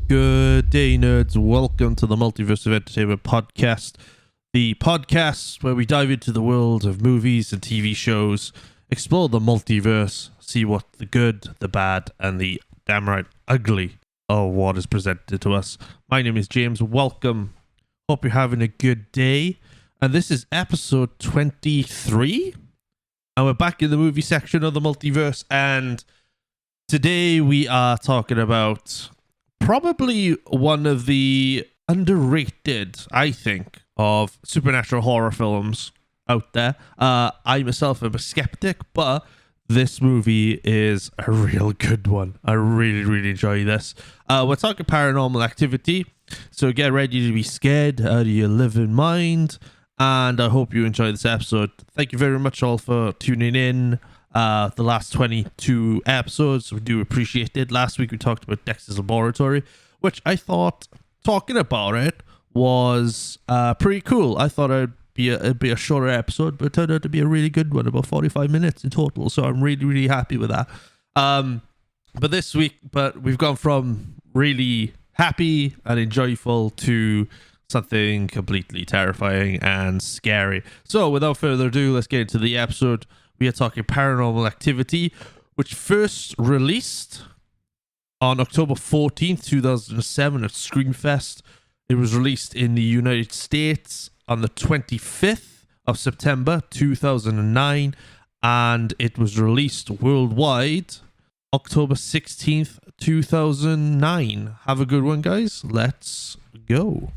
Good day, nerds. Welcome to the Multiverse of Entertainment podcast, the podcast where we dive into the world of movies and TV shows, explore the multiverse, see what the good, the bad, and the damn right ugly of what is presented to us. My name is James. Welcome. Hope you're having a good day. And this is episode 23. And we're back in the movie section of the multiverse. And today we are talking about probably one of the underrated, I think, of supernatural horror films out there. I myself am a skeptic, but this movie is a real good one. I really enjoy this. We're talking Paranormal Activity, so get ready to be scared out of your living mind, and I hope you enjoy this episode. Thank you very much all for tuning in. The last 22 episodes, we do appreciate it. Last week we talked about Dexter's Laboratory, which I thought talking about it was pretty cool. I thought it'd be a shorter episode, but it turned out to be a really good one, about 45 minutes in total. So I'm really happy with that. But this week, we've gone from really happy and enjoyable to something completely terrifying and scary. So without further ado, let's get into the episode. We are talking Paranormal Activity, which first released on October 14th, 2007 at Screamfest. It was released in the United States on the 25th of September, 2009, and it was released worldwide October 16th, 2009. Have a good one, guys. Let's go.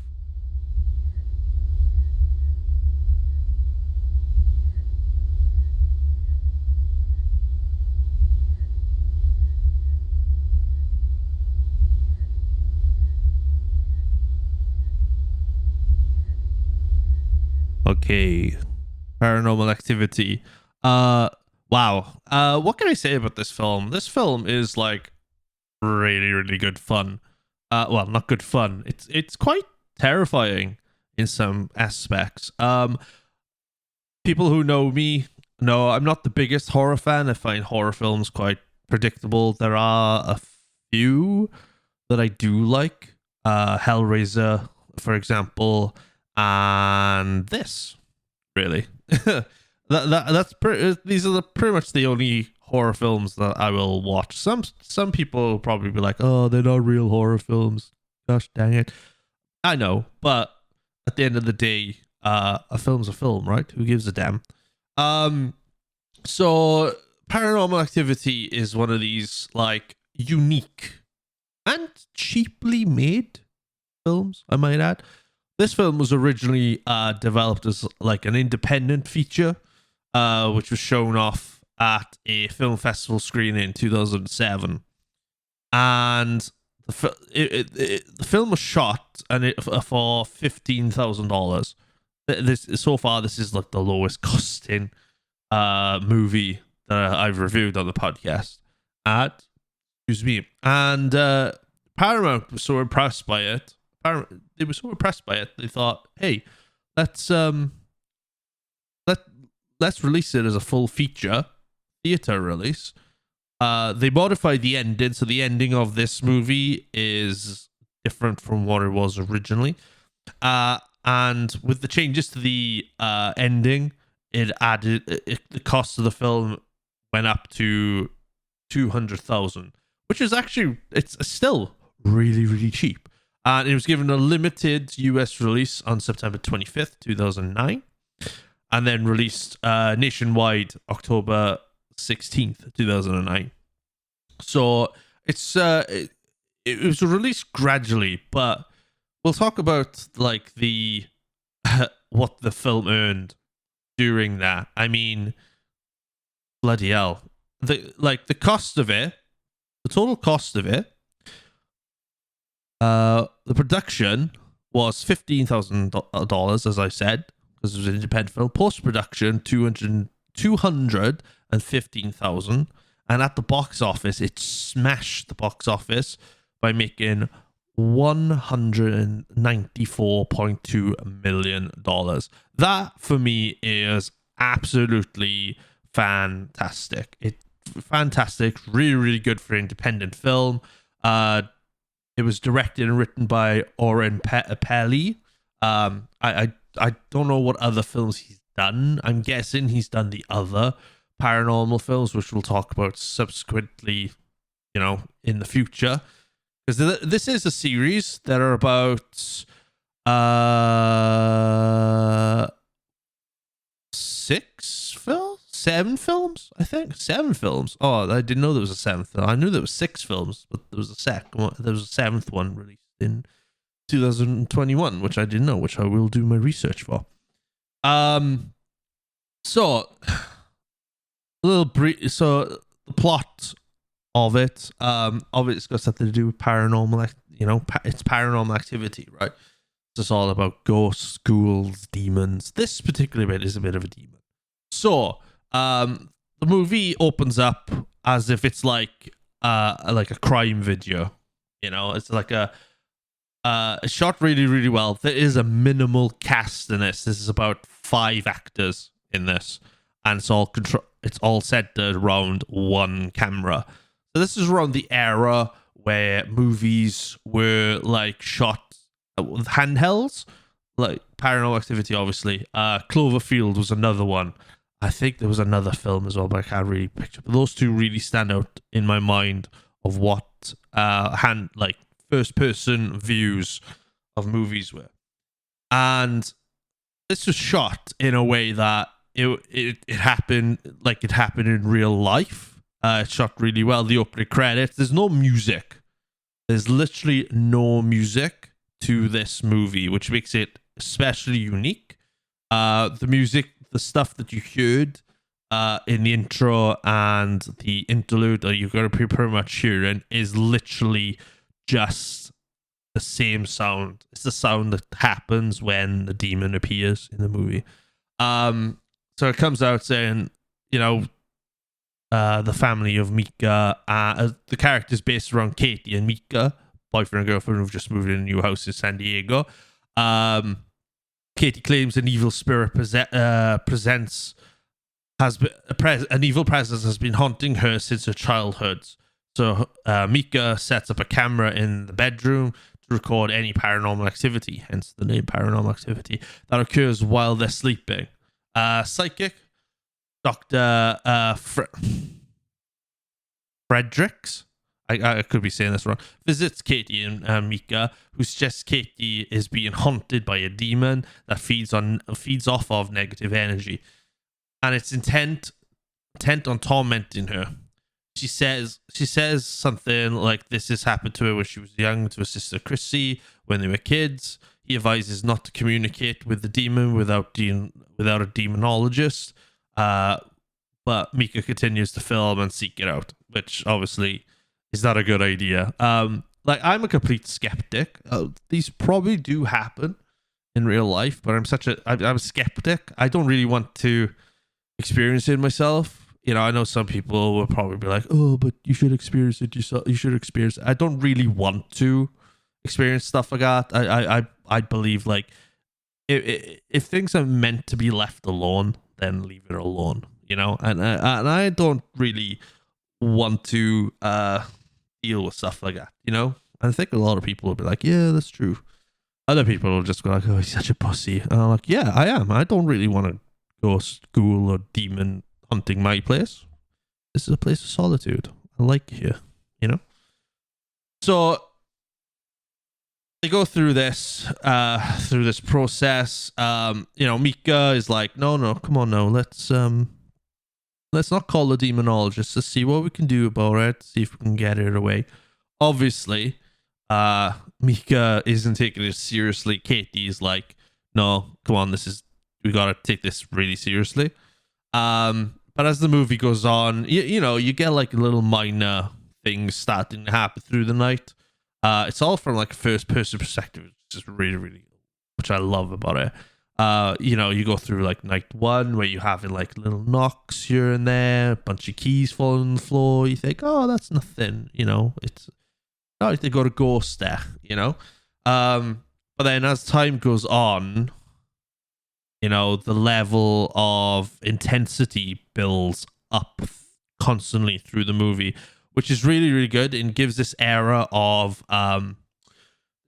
Okay, Paranormal Activity. Wow. What can I say about this film? This film is like really good fun. Well, not good fun. It's quite terrifying in some aspects. People who know me know I'm not the biggest horror fan. I find horror films quite predictable. There are a few that I do like. Hellraiser, for example. And this, really, that's these are pretty much the only horror films that I will watch. Some people will probably be like, "Oh, they're not real horror films." Gosh dang it! I know, but at the end of the day, a film's a film, right? Who gives a damn? So Paranormal Activity is one of these like unique and cheaply made films, I might add. This film was originally developed as like an independent feature, which was shown off at a film festival screening in 2007. And the film was shot for $15,000. This is like the lowest costing movie that I've reviewed on the podcast. Excuse me. And Paramount was so impressed by it. They were so impressed by it, they thought, hey, let's release it as a full feature theater release. They modified the ending, so the ending of this movie is different from what it was originally. And with the changes to the ending, it added the cost of the film went up to $200,000, which is actually it's still really cheap. And it was given a limited US release on September 25th, 2009, and then released nationwide October 16th, 2009. So it was released gradually, but we'll talk about like the what the film earned during that. I mean, bloody hell. The cost of it, the total cost of it, the production was $15,000, as I said, because it was an independent film. Post-production, $215,000, and at the box office, it smashed the box office by making $194.2 million. That for me is absolutely fantastic. Fantastic, really good for independent film. It was directed and written by Oren Peli. I don't know what other films he's done. I'm guessing he's done the other paranormal films, which we'll talk about subsequently, in the future. Because this is a series that are about 7 films, I think. 7 films. Oh, I didn't know there was a 7th. I knew there was 6 films, but there was a 7th one released in 2021, which I didn't know, which I will do my research for. So the plot of it, it's got something to do with paranormal, it's Paranormal Activity, right? It's all about ghosts, ghouls, demons. This particular bit is a bit of a demon. So, the movie opens up as if it's like a crime video. It's like it's shot really, really well. There is a minimal cast in this. This is about 5 actors in this, and it's all centered around one camera. So this is around the era where movies were like shot with handhelds, like Paranormal Activity, obviously. Cloverfield was another one. I think there was another film as well, but I can't really picture. But those 2 really stand out in my mind of what first person views of movies were. And this was shot in a way that it happened like it happened in real life. It's shot really well. The opening credits, there's no music. There's literally no music to this movie, which makes it especially unique. The music, the stuff that you heard in the intro and the interlude that you're going to be pretty much hearing is literally just the same sound. It's the sound that happens when the demon appears in the movie. So it comes out saying, the family of Mika, the characters based around Katie and Mika, boyfriend and girlfriend who've just moved in a new house in San Diego. Katie claims an evil spirit an evil presence has been haunting her since her childhood. So Mika sets up a camera in the bedroom to record any paranormal activity, hence the name Paranormal Activity, that occurs while they're sleeping. Psychic Dr. Fredericks, I could be saying this wrong, visits Katie and Mika, who suggests Katie is being haunted by a demon that feeds off of negative energy, and it's intent on tormenting her. She says something like this has happened to her when she was young, to her sister Chrissy when they were kids. He advises not to communicate with the demon without a demonologist. But Mika continues to film and seek it out, which obviously is not a good idea. I'm a complete skeptic. These probably do happen in real life, but I'm a skeptic. I don't really want to experience it myself. I know some people will probably be like, "Oh, but you should experience it yourself. You should experience it." I don't really want to experience stuff like that. I believe like if things are meant to be left alone, then leave it alone. And I don't really want to deal with stuff like that. And I think a lot of people will be like, "Yeah, that's true." Other people will just go like, "Oh, he's such a pussy," and I'm like, "Yeah, I am. I don't really want to go ghoul or demon hunting my place. This is a place of solitude. I like here, So they go through this process. Mika is like, no, come on now, let's not call the demonologist. Let's see what we can do about it. See if we can get it away. Obviously, Mika isn't taking it seriously. Katie's like, no, come on, we gotta take this really seriously. But as the movie goes on, you get like little minor things starting to happen through the night. It's all from like a first person perspective, which is really, really, which I love about it. You go through like night 1 where you having like little knocks here and there, a bunch of keys falling on the floor. You think, oh, that's nothing, it's not like they got a ghost there, But then as time goes on, the level of intensity builds up constantly through the movie, which is really, really good and gives this era of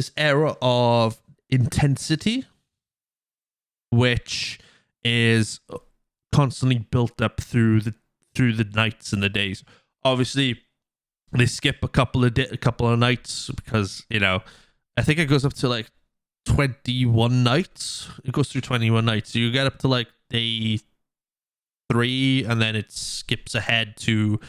this era of intensity, which is constantly built up through the nights and the days. Obviously, they skip a couple of nights because, you know, I think it goes up to like 21 nights. It goes through 21 nights. So you get up to like day 3, and then it skips ahead to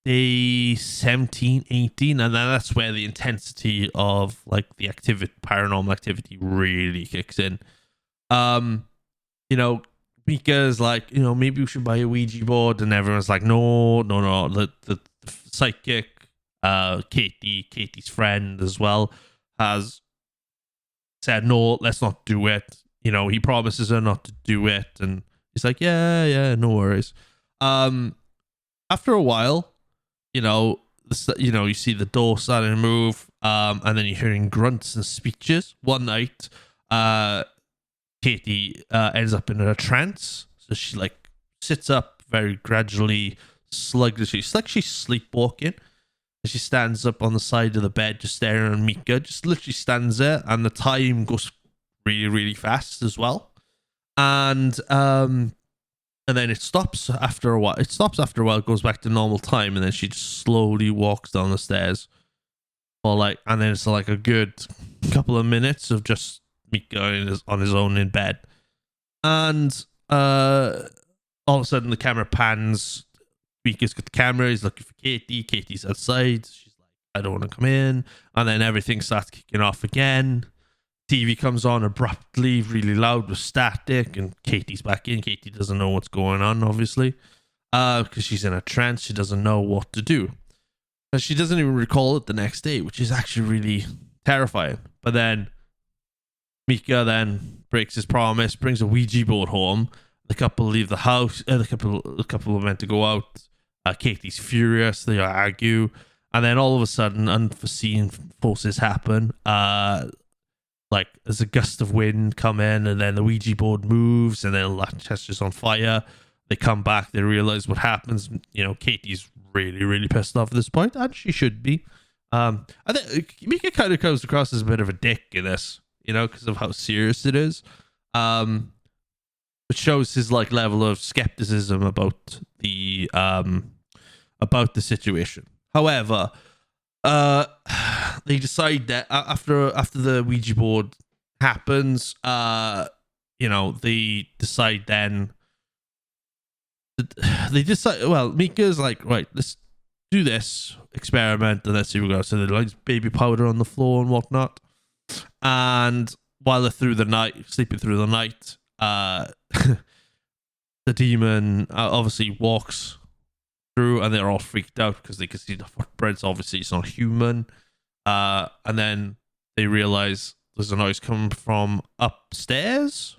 day 17, 18, and then that's where the intensity of like the paranormal activity really kicks in. You know, Mika's like, you know, maybe we should buy a Ouija board, and everyone's like, no. The psychic, Katie's friend as well, has said, no, let's not do it. You know, he promises her not to do it, and he's like, yeah, no worries. After a while, you know, you see the door starting to move, and then you're hearing grunts and speeches. One night, Katie ends up in a trance, so she like sits up very gradually, sluggishly. It's like she's sleepwalking. She stands up on the side of the bed, just staring at Mika. Just literally stands there, and the time goes really, really fast as well. And then it stops after a while. It goes back to normal time, and then she just slowly walks down the stairs. And then it's like a good couple of minutes of just Mika on his own in bed. And all of a sudden the camera pans. Mika's got the camera, he's looking for Katie. Katie's outside. She's like, I don't want to come in. And then everything starts kicking off again. TV comes on abruptly, really loud with static, and Katie's back in. Katie doesn't know what's going on, obviously, because she's in a trance. She doesn't know what to do. And she doesn't even recall it the next day, which is actually really terrifying. But then Mika then breaks his promise, brings a Ouija board home. The couple leave the house. The couple are meant to go out. Katie's furious. They argue, and then all of a sudden, unforeseen forces happen. Like there's a gust of wind come in, and then the Ouija board moves, and then Lanchester's on fire. They come back. They realize what happens. You know, Katie's really, really pissed off at this point, and she should be. I think Mika kind of comes across as a bit of a dick in this, you know, because of how serious it is. It shows his like level of skepticism about the situation. However, they decide that after the Ouija board happens, you know, they decide then. They decide. Well, Mika's like, right, let's do this experiment and let's see what we go. So they like baby powder on the floor and whatnot. And while they're sleeping through the night, the demon obviously walks through, and they're all freaked out because they can see the footprints. Obviously, it's not human. And then they realize there's a noise coming from upstairs.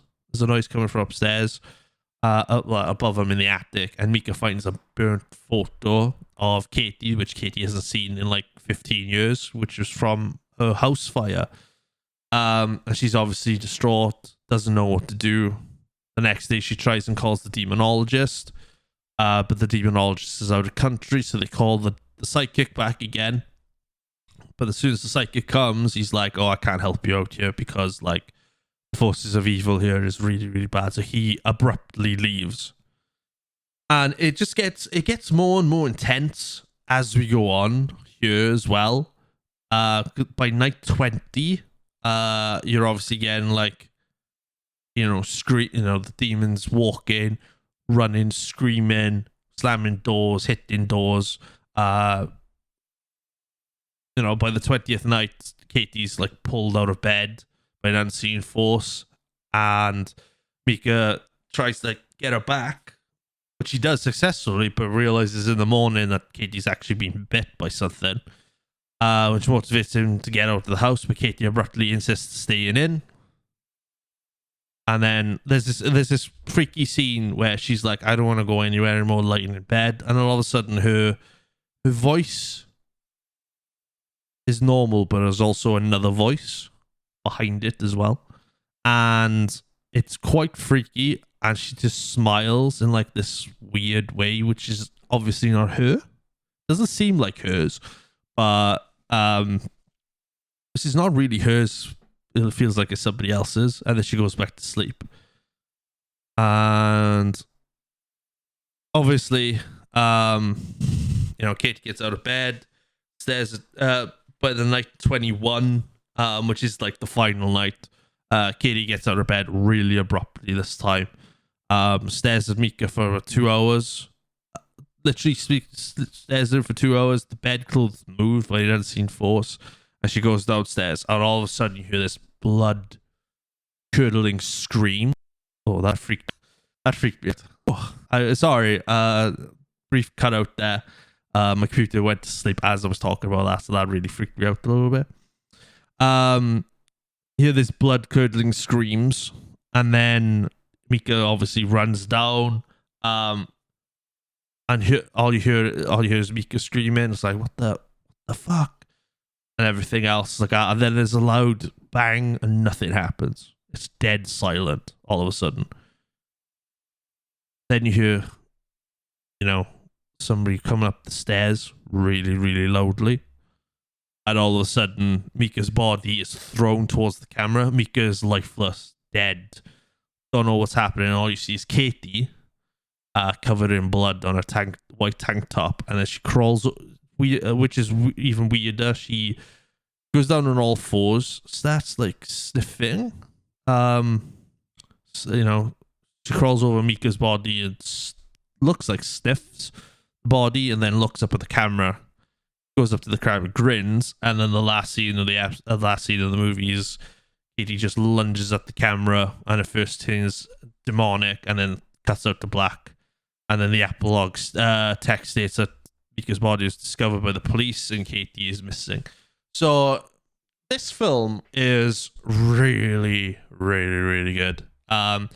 Above them in the attic, and Mika finds a burnt photo of Katie, which Katie hasn't seen in like 15 years, which was from her house fire. And she's obviously distraught, doesn't know what to do. The next day, she tries and calls the demonologist, but the demonologist is out of country, so they call the psychic back again. But as soon as the psychic comes, he's like, "Oh, I can't help you out here because like the forces of evil here is really, really bad." So he abruptly leaves, and it gets more and more intense as we go on here as well. By night 20, you're obviously getting like, you know, the demons walking, running, screaming, slamming doors, hitting doors. You know, by the 20th night, Katie's like pulled out of bed by an unseen force, and Mika tries to get her back, which she does successfully, but realizes in the morning that Katie's actually been bit by something, which motivates him to get out of the house, but Katie abruptly insists staying in. And then there's this freaky scene where she's like, "I don't want to go anywhere anymore," lying in bed, and then all of a sudden her voice is normal, but there's also another voice behind it as well, and it's quite freaky. And she just smiles in like this weird way, which is obviously not her. Doesn't seem like hers, but this is not really hers. It feels like it's somebody else's, and then she goes back to sleep. And obviously, Katie gets out of bed, stares at, by the night 21, which is like the final night. Katie gets out of bed really abruptly this time. Stares at Mika for 2 hours. Literally stares at her for 2 hours. The bedclothes move by an unseen force. And she goes downstairs, and all of a sudden you hear this blood curdling scream. Oh, that freaked me out. Oh, sorry. Brief cutout there. My computer went to sleep as I was talking about that, so that really freaked me out a little bit. You hear this blood curdling screams, and then Mika obviously runs down. And all you hear is Mika screaming. It's like, what the fuck? And everything else like that. And then there's a loud bang and nothing happens. It's dead silent all of a sudden. Then you hear, somebody coming up the stairs really, really loudly. And all of a sudden, Mika's body is thrown towards the camera. Mika is lifeless, dead. Don't know what's happening. All you see is Katie covered in blood on a white tank top. And then she crawls, which is even weirder. She goes down on all fours, starts like sniffing. She crawls over Mika's body and looks like sniffs the body, and then looks up at the camera, goes up to the camera, grins, and then the last scene of the movie is Katie just lunges at the camera, and her first thing is demonic, and then cuts out to black, and then the epilogue text states that Mika's body is discovered by the police and Katie is missing. So this film is really, really, really good. The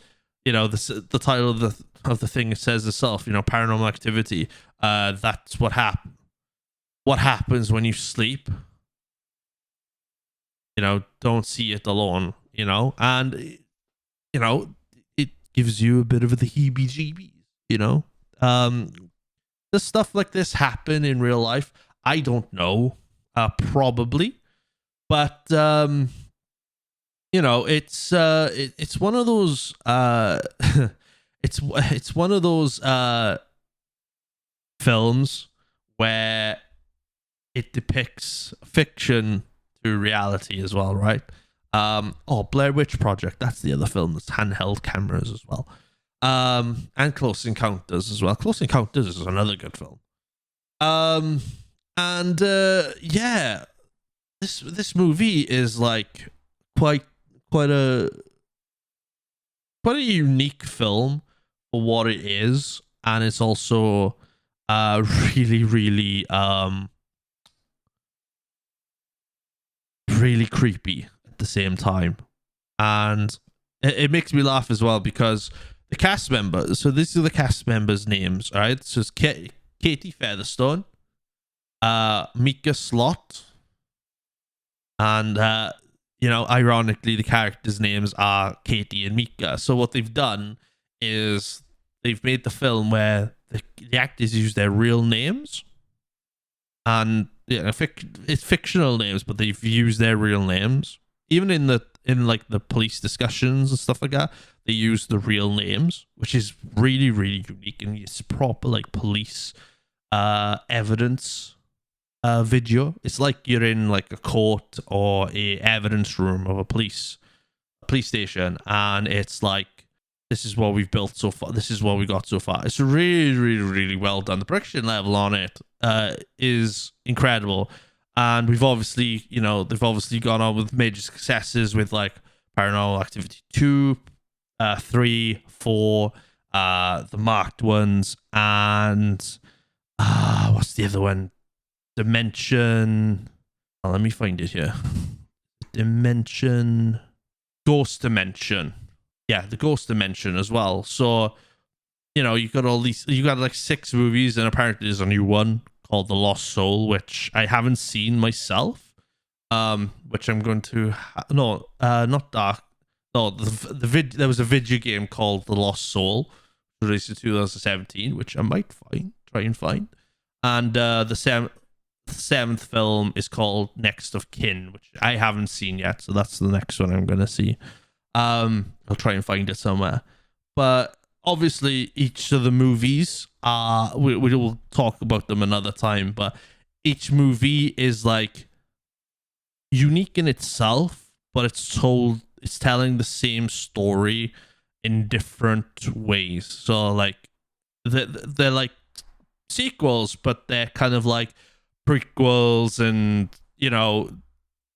title of the thing says itself, Paranormal Activity. That's what happens when you sleep. Don't see it alone, and it gives you a bit of the heebie-jeebies, Does stuff like this happen in real life? I don't know. Probably. But it's one of those it's one of those films where it depicts fiction to reality as well, right? Blair Witch Project, that's the other film that's handheld cameras as well. And Close Encounters as well. Close Encounters is another good film. This movie is like quite a unique film for what it is, and it's also really, really really creepy at the same time. And it makes me laugh as well because the cast members, so these are the cast members' names, all right? So it's Katie Featherstone, Mika Slott, and ironically the characters' names are Katie and Mika. So what they've done is they've made the film where the actors use their real names, and it's fictional names, but they've used their real names. Even in the police discussions and stuff like that, they use the real names, which is really, really unique, and it's proper like police evidence video. It's like you're in like a court or a evidence room of a police station, and it's like, this is what we've built so far. This is what we got so far. It's really, really, really well done. The production level on it is incredible. And they've obviously gone on with major successes with like Paranormal Activity 2, 3, 4, the marked ones, and what's the other one? Dimension. Oh, let me find it here. Ghost Dimension. Yeah, the Ghost Dimension as well. So, you got like 6 movies, and apparently there's a new one called The Lost Soul, which I haven't seen myself. Which I'm going to not Dark. No, there was a video game called The Lost Soul, released in 2017, which I might try and find. And the seventh film is called Next of Kin, which I haven't seen yet, so that's the next one I'm gonna see. I'll try and find it somewhere. But obviously, each of the movies we will talk about them another time. But each movie is like unique in itself, but it's telling the same story in different ways. So like they're like sequels, but they're kind of like prequels and, you know,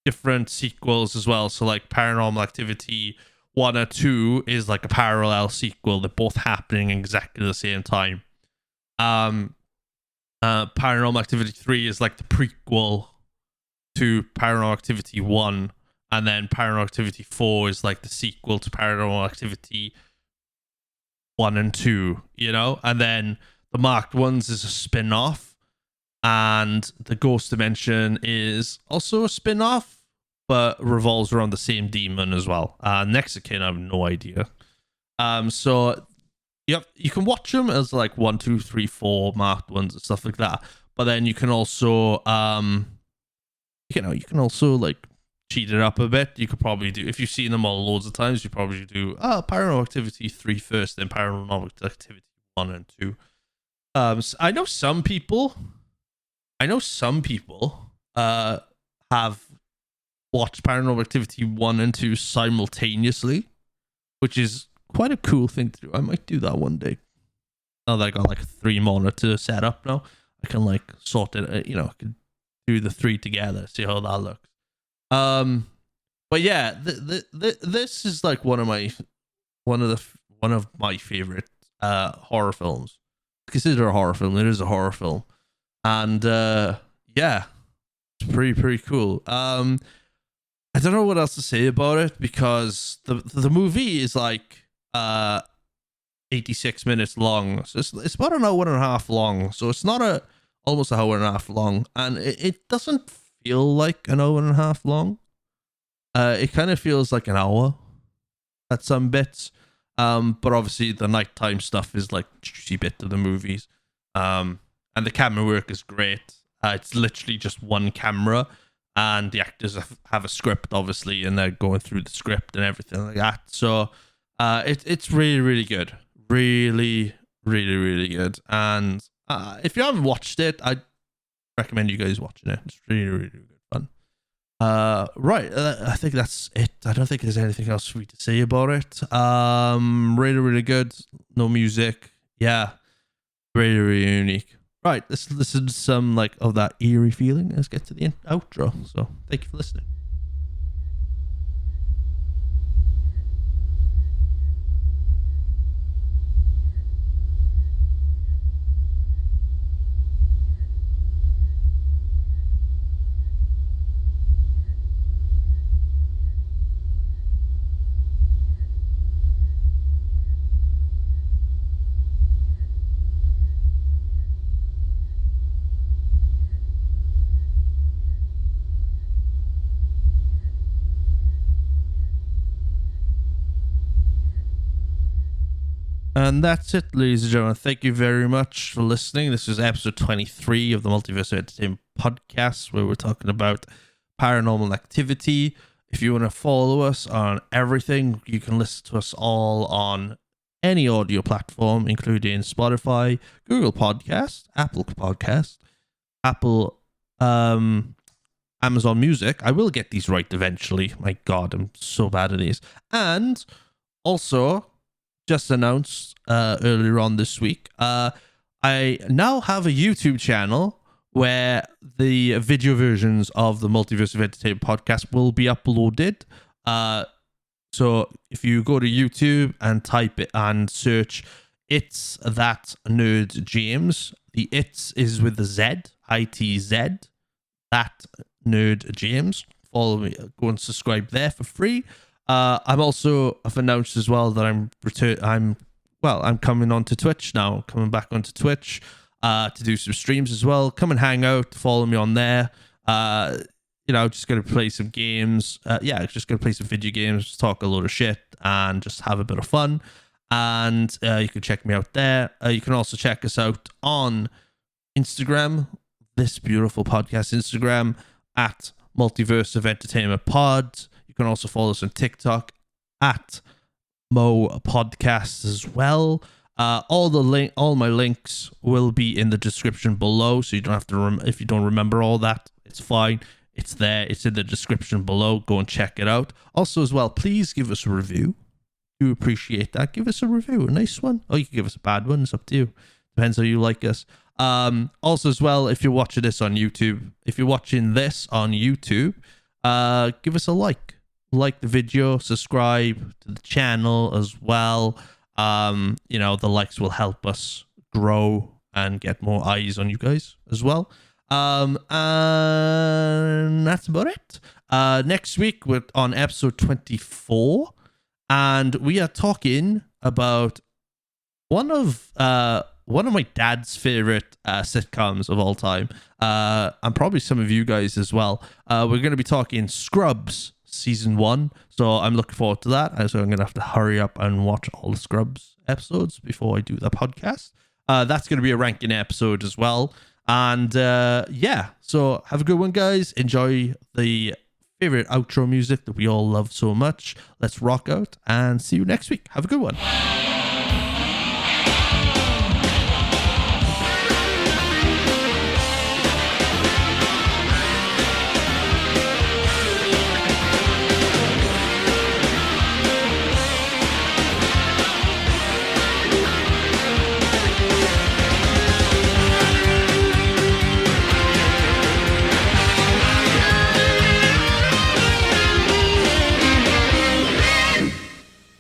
different sequels as well. So like Paranormal Activity 1 or 2 is like a parallel sequel. They're both happening exactly the same time. Paranormal Activity 3 is like the prequel to Paranormal Activity 1, and then Paranormal Activity 4 is like the sequel to Paranormal Activity 1 and 2, you know? And then the Marked Ones is a spin-off, and the Ghost Dimension is also a spin-off, but revolves around the same demon as well. Next of Kin, I have no idea. So you can watch them as like 1, 2, 3, 4 Marked Ones and stuff like that. But then you can also, you can also like cheat it up a bit. You could probably do, if you've seen them all loads of times, you probably do Paranormal Activity 3 first, then Paranormal Activity 1 and 2. So I know some people have watched Paranormal Activity 1 and 2 simultaneously, which is quite a cool thing to do. I might do that one day. Now that I got like a 3 monitor set up now, I can like sort it, I can do the 3 together, see how that looks. But yeah, this is like one of my favorite horror films. Consider a horror film. It is a horror film, and yeah, it's pretty cool. I don't know what else to say about it, because the movie is like 86 minutes long, so it's about an hour and a half long. So it's not almost an hour and a half long, and it doesn't feel like an hour and a half long. It kind of feels like an hour at some bits. But obviously the nighttime stuff is like juicy bit of the movies. And the camera work is great. It's literally just one camera, and the actors have a script, obviously, and they're going through the script and everything like that. So it's really, really good. Really, really, really good. And if you haven't watched it, I recommend you guys watching it. It's really, really, really good fun. Right, I think that's it. I don't think there's anything else for me to say about it. Really, really good. No music. Yeah, really, really unique. Right, let's listen to some like of that eerie feeling. Let's get to the outro. So thank you for listening. And that's it, ladies and gentlemen. Thank you very much for listening. This is episode 23 of the Multiverse of Entertainment podcast, where we're talking about Paranormal Activity. If you want to follow us on everything, you can listen to us all on any audio platform, including Spotify, Google Podcast, Apple Podcast, Amazon Music. I will get these right eventually. My God, I'm so bad at these. And also, just announced earlier on this week, I now have a YouTube channel where the video versions of the Multiverse of Entertainment podcast will be uploaded. So if you go to YouTube and type it and search It's That Nerd James, the It's is with the Z, I-T-Z, That Nerd James. Follow me, go and subscribe there for free. I've announced as well that I'm coming onto Twitch now, coming back onto Twitch to do some streams as well. Come and hang out, follow me on there. Just gonna play some games. Just gonna play some video games, talk a load of shit, and just have a bit of fun. And you can check me out there. You can also check us out on Instagram, this beautiful podcast Instagram at Multiverse of Entertainment Pod. You can also follow us on TikTok at Mo Podcast as well. All my links will be in the description below, so you don't have to. If you don't remember all that, it's fine. It's there. It's in the description below. Go and check it out. Also, as well, please give us a review. Do appreciate that. Give us a review, a nice one. Or you can give us a bad one. It's up to you. Depends how you like us. Also, as well, if you're watching this on YouTube, give us a like. Like the video, subscribe to the channel as well. The likes will help us grow and get more eyes on you guys as well. And that's about it. Next week we're on episode 24, and we are talking about one of my dad's favorite sitcoms of all time, and probably some of you guys as well. We're going to be talking Scrubs season 1, so I'm looking forward to that. So I'm going to have to hurry up and watch all the Scrubs episodes before I do the podcast. That's going to be a ranking episode as well. And so have a good one, guys. Enjoy the favorite outro music that we all love so much. Let's rock out and see you next week. Have a good one.